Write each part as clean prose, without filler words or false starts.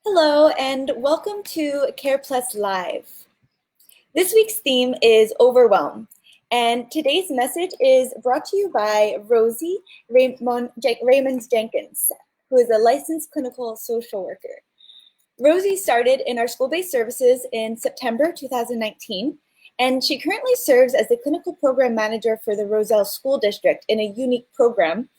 Hello, and welcome to Care Plus Live. This week's theme is Overwhelm, and today's message is brought to you by Rosie Raymond Jenkins, who is a licensed clinical social worker. Rosie started in our school-based services in September 2019, and she currently serves as the clinical program manager for the Roselle School District in a unique program.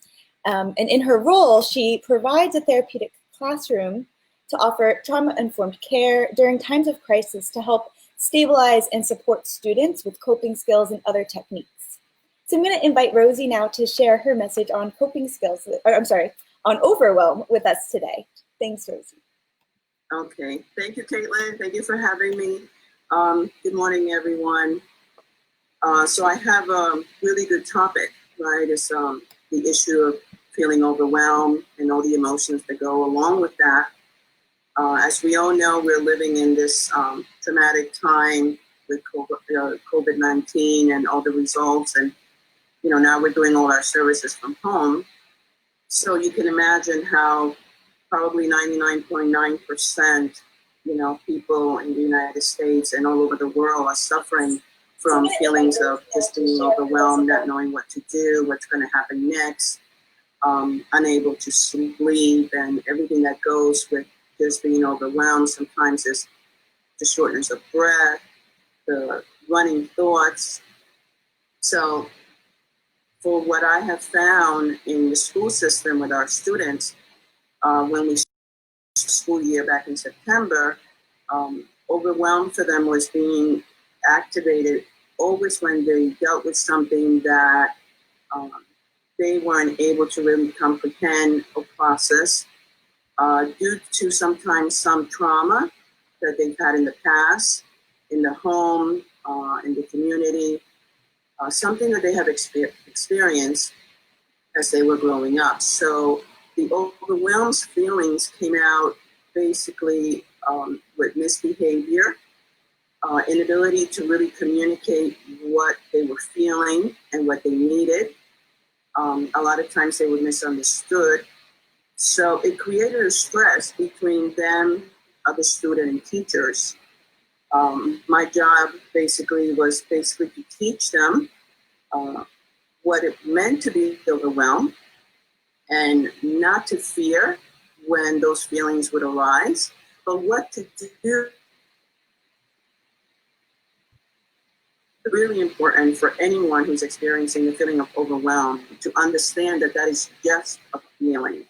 And in her role, she provides a therapeutic classroom to offer trauma-informed care during times of crisis to help stabilize and support students with coping skills and other techniques. So I'm going to invite Rosie now to share her message on coping skills, on overwhelm with us today. Thanks, Rosie. Okay, thank you, Caitlin. Thank you for having me. Good morning, everyone. So I have a really good topic, right? It's the issue of feeling overwhelmed and all the emotions that go along with that. As we all know, we're living in this traumatic time with COVID-19 and all the results. And, now we're doing all our services from home. So you can imagine how probably 99.9%, people in the United States and all over the world are suffering from feelings of just being overwhelmed, not knowing what to do, what's going to happen next, unable to sleep, and everything that goes with just being overwhelmed. Sometimes it's the shortness of breath, the running thoughts. So for what I have found in the school system with our students, when we started the school year back in September, overwhelmed for them was being activated always when they dealt with something that they weren't able to really comprehend or process due to sometimes some trauma that they've had in the past, in the home, in the community, something that they have experienced as they were growing up. So the overwhelmed feelings came out basically with misbehavior, inability to really communicate what they were feeling and what they needed. A lot of times they were misunderstood. So it created a stress between them, the student, and teachers. My job was to teach them what it meant to be overwhelmed and not to fear when those feelings would arise, but what to do. Really important for anyone who's experiencing the feeling of overwhelm to understand that that is just a feeling.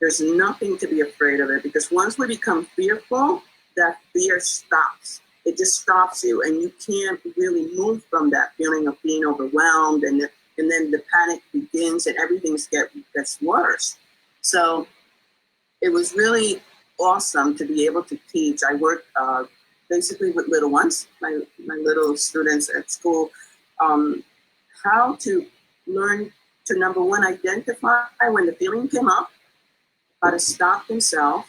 There's nothing to be afraid of it, because once we become fearful, that fear stops. It just stops you, and you can't really move from that feeling of being overwhelmed, and then the panic begins and everything gets worse. So it was really awesome to be able to teach. I work basically with little ones, my little students at school, how to learn to, number one, identify when the feeling came up, how to stop themselves,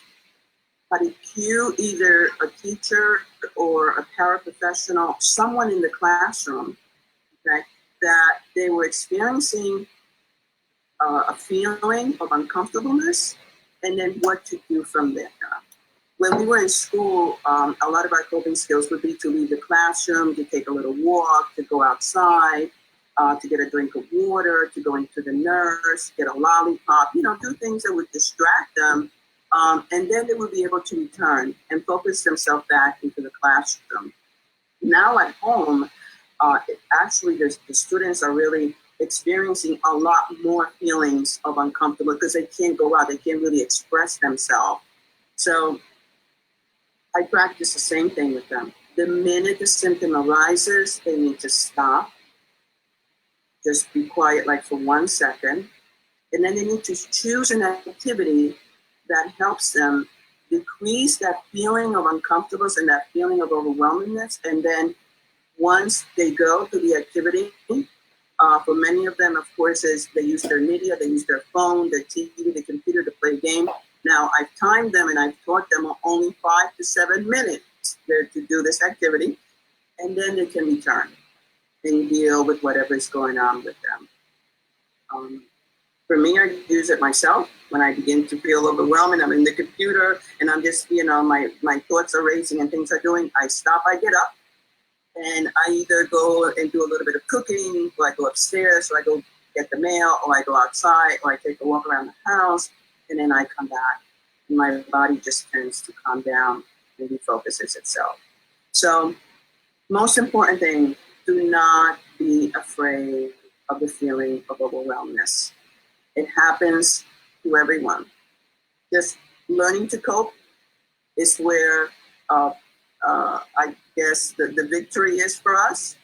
how to cue either a teacher or a paraprofessional, someone in the classroom, okay, that they were experiencing a feeling of uncomfortableness, and then what to do from there. When we were in school, a lot of our coping skills would be to leave the classroom, to take a little walk, to go outside, to get a drink of water, to go into the nurse, get a lollipop, do things that would distract them. And then they would be able to return and focus themselves back into the classroom. Now at home, actually the students are really experiencing a lot more feelings of uncomfortable because they can't go out, they can't really express themselves. So I practice the same thing with them. The minute the symptom arises, they need to stop, just be quiet like for 1 second, and then they need to choose an activity that helps them decrease that feeling of uncomfortableness and that feeling of overwhelmingness. And then once they go to the activity, for many of them, of course, is they use their media, they use their phone, their TV, the computer to play a game. Now, I've timed them and I've taught them only 5 to 7 minutes there to do this activity, and then they can return and deal with whatever is going on with them. For me, I use it myself when I begin to feel overwhelmed and I'm in the computer and I'm just, my thoughts are racing and things are doing. I stop, I get up, and I either go and do a little bit of cooking, or I go upstairs, or I go get the mail, or I go outside, or I take a walk around the house, and then I come back. And my body just tends to calm down and refocuses itself. So, most important thing, do not be afraid of the feeling of overwhelmness. It happens to everyone. Just learning to cope is where I guess the victory is for us,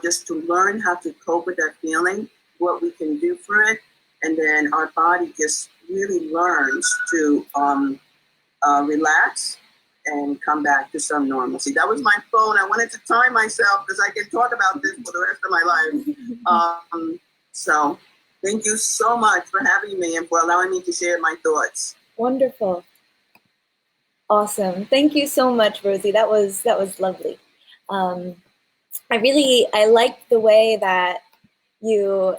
just to learn how to cope with that feeling, what we can do for it, and then our body just really learns to relax and come back to some normalcy. That was my phone. I wanted to time myself because I can talk about this for the rest of my life. So thank you so much for having me and for allowing me to share my thoughts. Wonderful. Awesome. Thank you so much, Rosie. That was lovely. I liked the way that you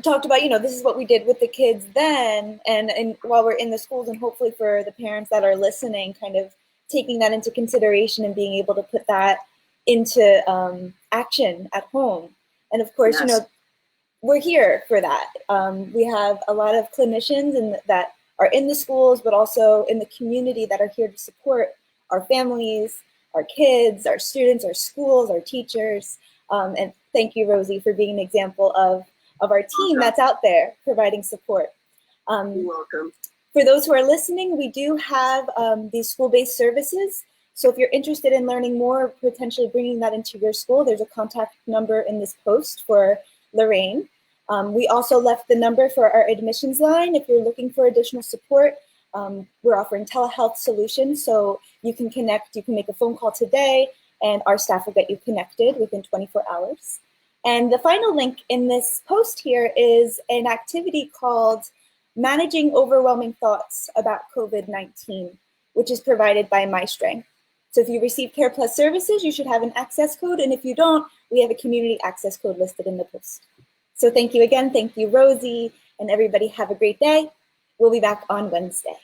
talked about, this is what we did with the kids then, and while we're in the schools, and hopefully for the parents that are listening, kind of taking that into consideration and being able to put that into action at home. And of course, Yes. We're here for that. We have a lot of clinicians that are in the schools, but also in the community that are here to support our families, our kids, our students, our schools, our teachers. And thank you, Rosie, for being an example of our team that's out there providing support. You're welcome. For those who are listening, we do have these school-based services. So if you're interested in learning more, potentially bringing that into your school, there's a contact number in this post for Lorraine. We also left the number for our admissions line. If you're looking for additional support, we're offering telehealth solutions. So you can connect, you can make a phone call today, and our staff will get you connected within 24 hours. And the final link in this post here is an activity called Managing Overwhelming Thoughts About COVID-19, which is provided by MyStrength. So if you receive Care Plus services, you should have an access code. And if you don't, we have a community access code listed in the post. So thank you again. Thank you, Rosie, and everybody have a great day. We'll be back on Wednesday.